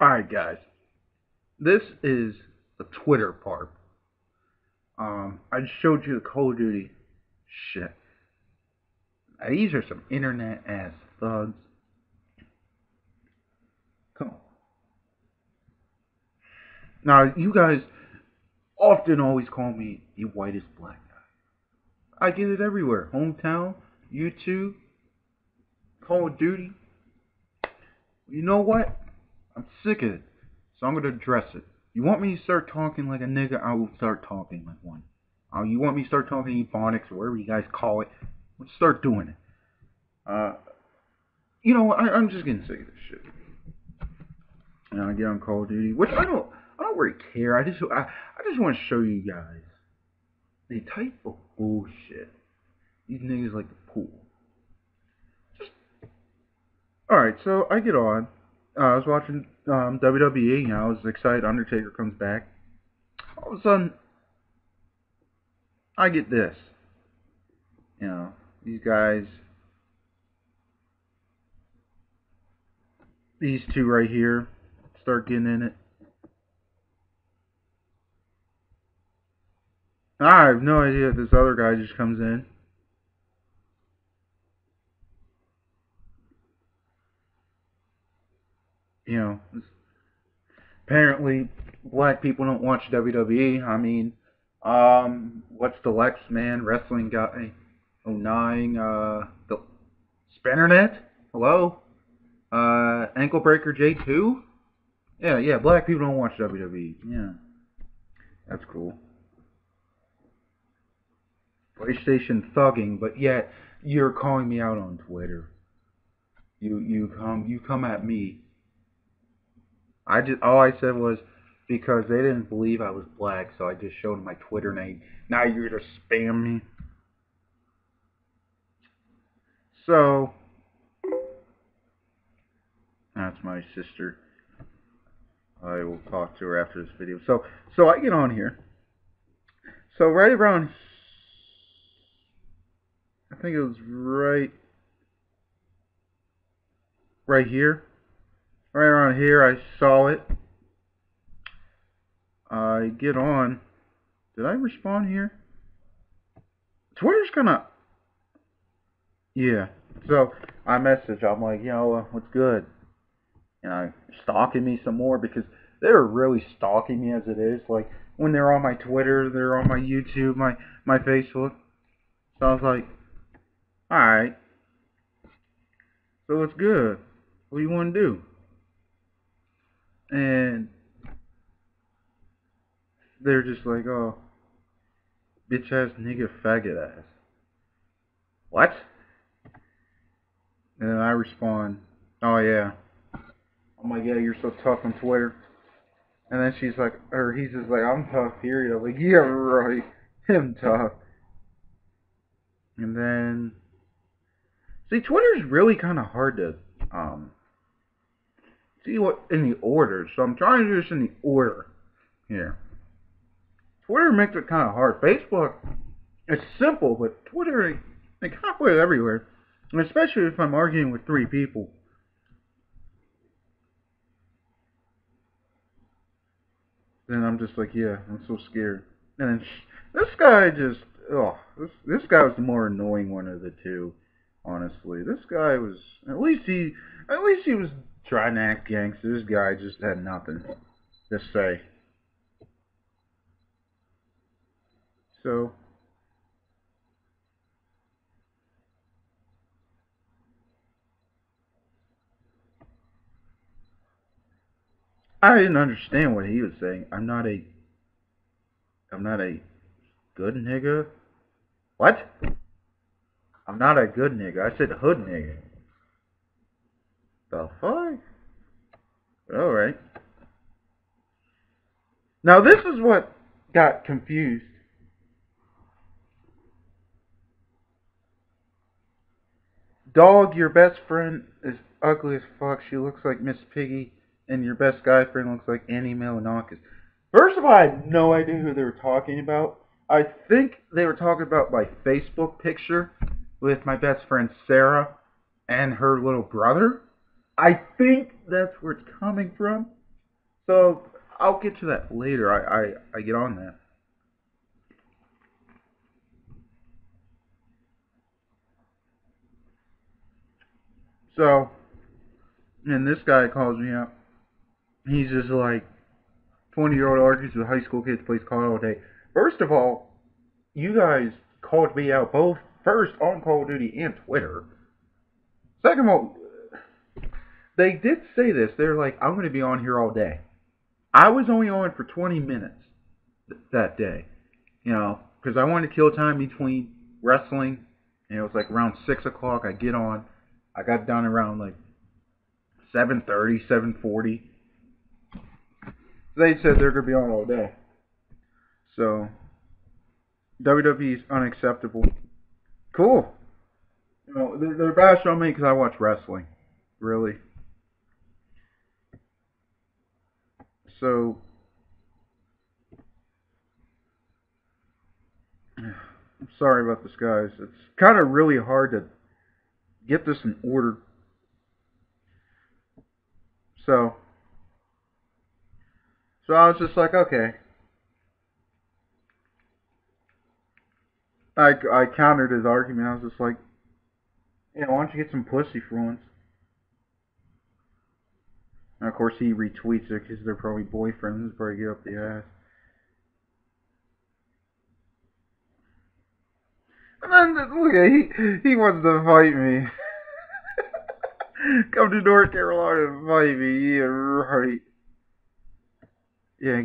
Alright, guys. This is the Twitter part. I just showed you the Call of Duty shit. Now, these are some internet ass thugs. Come on. Now, you guys often always call me the whitest black guy. I get it everywhere. Hometown, YouTube, Call of Duty. You know what? I'm sick of it. So I'm gonna address it. You want me to start talking like a nigga? I will start talking like one. You want me to start talking Ebonics or whatever you guys call it? Let's start doing it. Uh, I'm just getting sick of this shit. And I get on Call of Duty, which I don't really care. I just want to show you guys the type of bullshit these niggas like to pull. Just all right. So I get on. I was watching WWE. I was excited Undertaker comes back. All of a sudden, I get this. These guys, these two right here, start getting in it. I have no idea if this other guy just comes in. Apparently black people don't watch WWE. I mean, what's the Lex man wrestling guy? 09, the Spinnernet? Hello? Ankle Breaker J2? Yeah, black people don't watch WWE. Yeah. That's cool. PlayStation thugging, but yet you're calling me out on Twitter. You come at me. All I said was because they didn't believe I was black, so I just showed them my Twitter name. Now you're gonna spam me. So that's my sister. I will talk to her after this video. So I get on here. So right around, I think it was right here. Right around here, I saw it. I get on. Did I respond here? Twitter's kinda. Yeah. So I message. I'm like, what's good? Stalking me some more because they're really stalking me as it is. Like when they're on my Twitter, they're on my YouTube, my Facebook. So I was like, all right. So what's good? What do you want to do? And they're just like, oh, bitch ass nigga faggot ass. What? And then I respond, oh yeah. Oh my god, you're so tough on Twitter. And then she's like, or he's just like, I'm tough, period. I'm like, yeah, right. I'm tough. And then, see, Twitter's really kind of hard to, see what in the order. So I'm trying to do this in the order here. Twitter makes it kind of hard. Facebook, it's simple, but Twitter, they kind of put it everywhere. And especially if I'm arguing with three people. Then I'm just like, yeah, I'm so scared. And then this guy just, this guy was the more annoying one of the two. Honestly, this guy was at least he was trying to act gangster. This guy just had nothing to say. So I didn't understand what he was saying. I'm not a good nigga. What? I'm not a good nigga. I said hood nigga. The fuck? Alright. Now this is what got confused. Dog, your best friend is ugly as fuck. She looks like Miss Piggy. And your best guy friend looks like Annie Milonakis. First of all, I had no idea who they were talking about. I think they were talking about my Facebook picture with my best friend Sarah and her little brother. I think that's where it's coming from. So I'll get to that later. I get on that. So, and this guy calls me up. He's just like, 20-year-old argues with high school kids, plays COD all day. First of all, you guys called me out both first on Call of Duty and Twitter. Second of all, they did say this. They're like, I'm going to be on here all day. I was only on for 20 minutes that day, because I wanted to kill time between wrestling, and it was like around 6 o'clock. I get on. I got done around like 7:30, 7:40. They said they're going to be on all day. So, WWE is unacceptable. Cool. They're bashed on me because I watch wrestling. Really. So, I'm sorry about this, guys. It's kind of really hard to get this in order. So I was just like, okay. I countered his argument. I was just like, why don't you get some pussy for once? And of course, he retweets it because they're probably boyfriends. Probably get up the ass. And then, look at he wants to fight me. Come to North Carolina and fight me. Yeah, right. Yeah,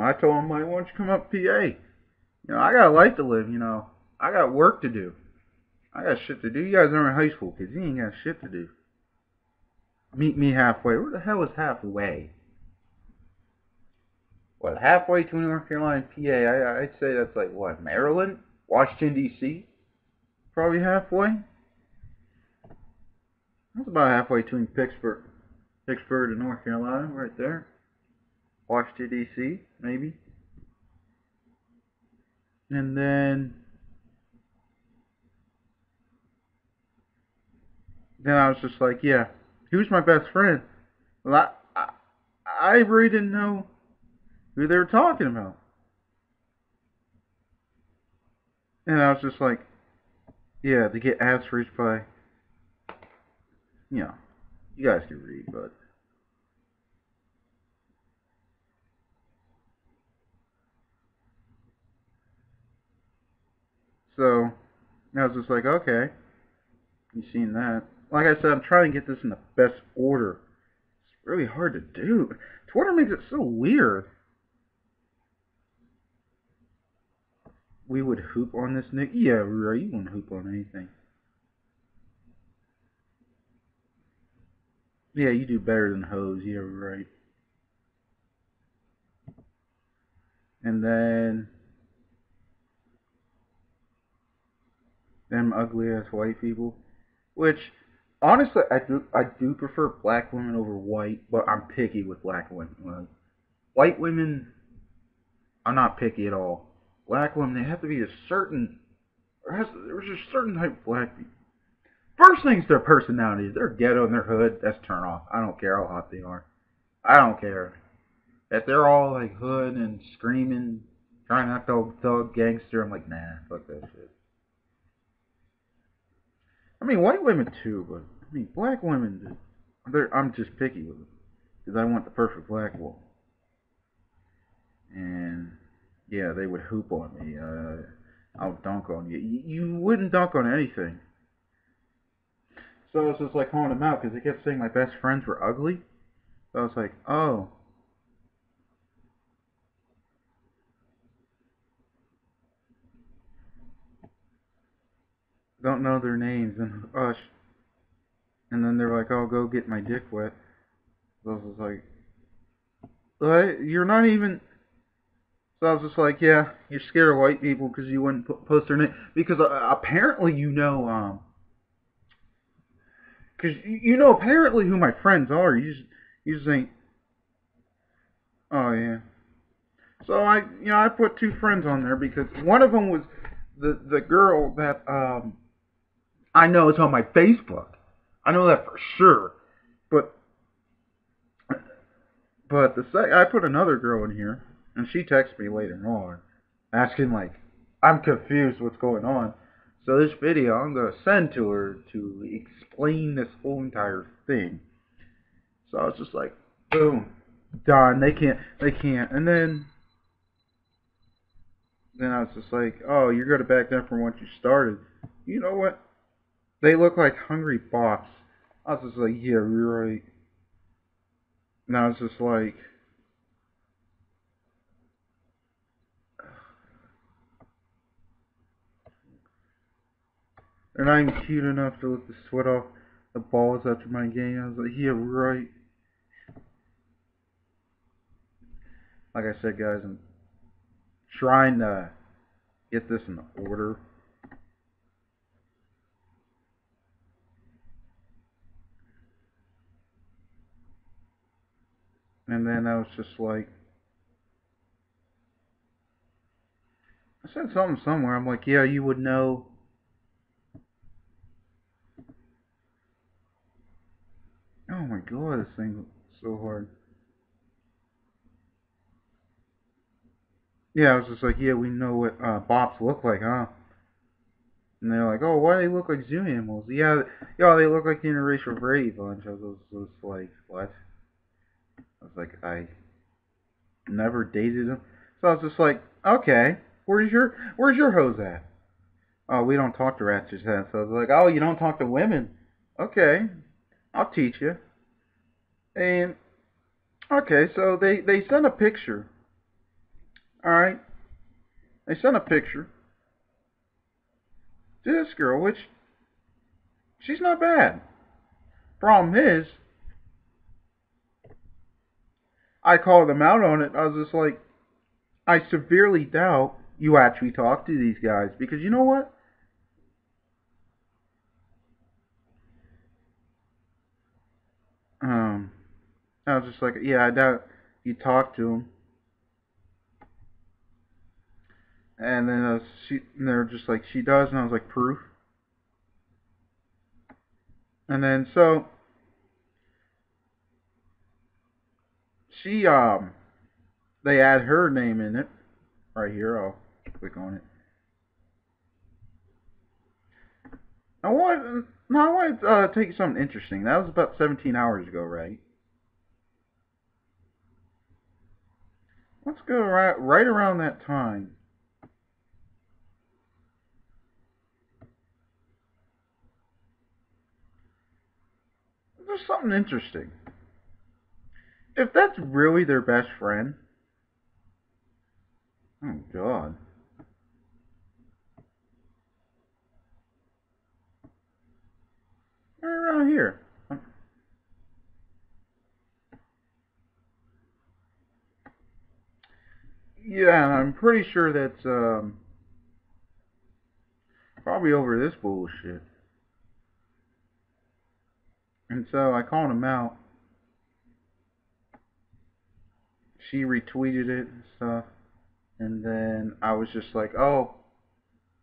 I told him, like, why don't you come up PA? I got a life to live, I got work to do. I got shit to do. You guys aren't high school kids. You ain't got shit to do. Meet me halfway. Where the hell is halfway? What, halfway between North Carolina and PA? I'd say that's like, what, Maryland? Washington, D.C.? Probably halfway? That's about halfway between Pittsburgh and North Carolina, right there. Washington, D.C., maybe. And then I was just like, yeah, who's my best friend? Well, I really didn't know who they were talking about. And I was just like, yeah, to get ass reached by, you guys can read, but. So, I was just like, okay, you seen that. Like I said, I'm trying to get this in the best order. It's really hard to do. Twitter makes it so weird. We would hoop on this, Nick? Yeah, right, you wouldn't hoop on anything. Yeah, you do better than hoes, yeah, right. And then them ugly ass white people. Which, honestly, I do prefer black women over white, but I'm picky with black women. White women, I'm not picky at all. Black women, they have to be a certain. There's a certain type of black people. First thing's their personality. They're ghetto and they're hood. That's turn off. I don't care how hot they are. I don't care. If they're all like hood and screaming, trying not to thug gangster, I'm like, nah, fuck that shit. I mean, white women too, but I mean, black women, I'm just picky with them because I want the perfect black woman. And yeah, they would hoop on me. I'll dunk on you. You wouldn't dunk on anything. So I was just like calling them out because they kept saying my best friends were ugly. So I was like, oh. Don't know their names and hush. And then they're like, oh, go get my dick wet. So I was just like, what? You're not even. So I was just like, yeah, you're scared of white people because you wouldn't post their name. Because apparently because apparently who my friends are. You just think, oh yeah. So I put two friends on there because one of them was the girl that I know is on my Facebook. I know that for sure. But I put another girl in here, and she texted me later on, asking like, I'm confused what's going on. So this video I'm gonna send to her to explain this whole entire thing. So I was just like, boom, done. They can't. And then I was just like, oh, you're gonna back down from what you started. You know what? They look like hungry bots. I was just like, yeah, you're right. And I was just like, they're not even cute enough to lick the sweat off the balls after my game. I was like, yeah, right. Like I said, guys, I'm trying to get this in order. And then I was just like, I said something somewhere. I'm like, yeah, you would know. Oh my god, this thing is so hard. Yeah, I was just like, yeah, we know what bops look like, huh? And they're like, oh, why do they look like zoo animals? Yeah, they look like the interracial Brady Bunch. I was just like, what? I was like, I never dated them. So I was just like, okay, where's your hose at? Oh, we don't talk to rats just then. So I was like, oh, you don't talk to women? Okay, I'll teach you. And okay, so they sent a picture. All right, they sent a picture to this girl, which she's not bad. Problem is, I called them out on it. I was just like, I severely doubt you actually talk to these guys because you know what? Um, I was just like, yeah, I doubt you talk to them. And then they're just like, she does, and I was like, proof. And then so she they add her name in it right here. I'll click on it. I want to tell you something interesting. That was about 17 hours ago, right? Let's go right around that time. There's something interesting. If that's really their best friend, oh god. Right around here. Yeah, I'm pretty sure that's probably over this bullshit. And so I called him out. She retweeted it and stuff. And then I was just like, oh,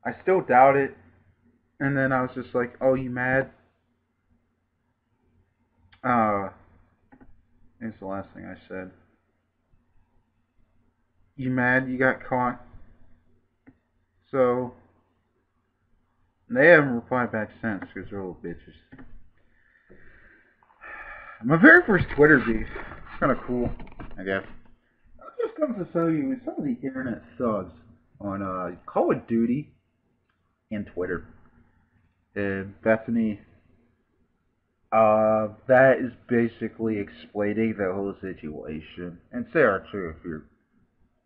I still doubt it. And then I was just like, oh, you mad? It's the last thing I said. You mad you got caught? So, they haven't replied back since because they're little bitches. My very first Twitter beef. Kind of cool, I guess. I just come to tell you some of the internet thugs on Call of Duty and Twitter. And Bethany, that is basically explaining the whole situation. And Sarah too, if you're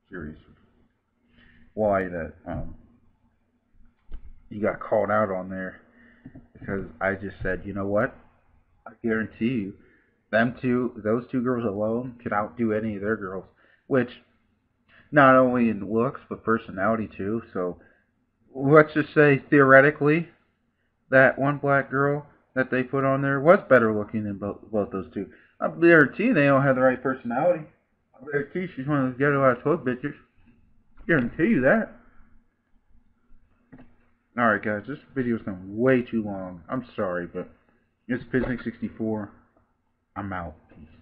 curious why that you got called out on there. Because I just said, you know what? I guarantee you, those two girls alone could outdo any of their girls. Which, not only in looks, but personality too. So, let's just say, theoretically, that one black girl that they put on there was better looking than both those two. I guarantee they don't have the right personality. I guarantee she's one of those ghetto-ass hood bitches. I guarantee you that. Alright guys, this video's gone way too long. I'm sorry, but it's Piznick64. I'm out. Peace.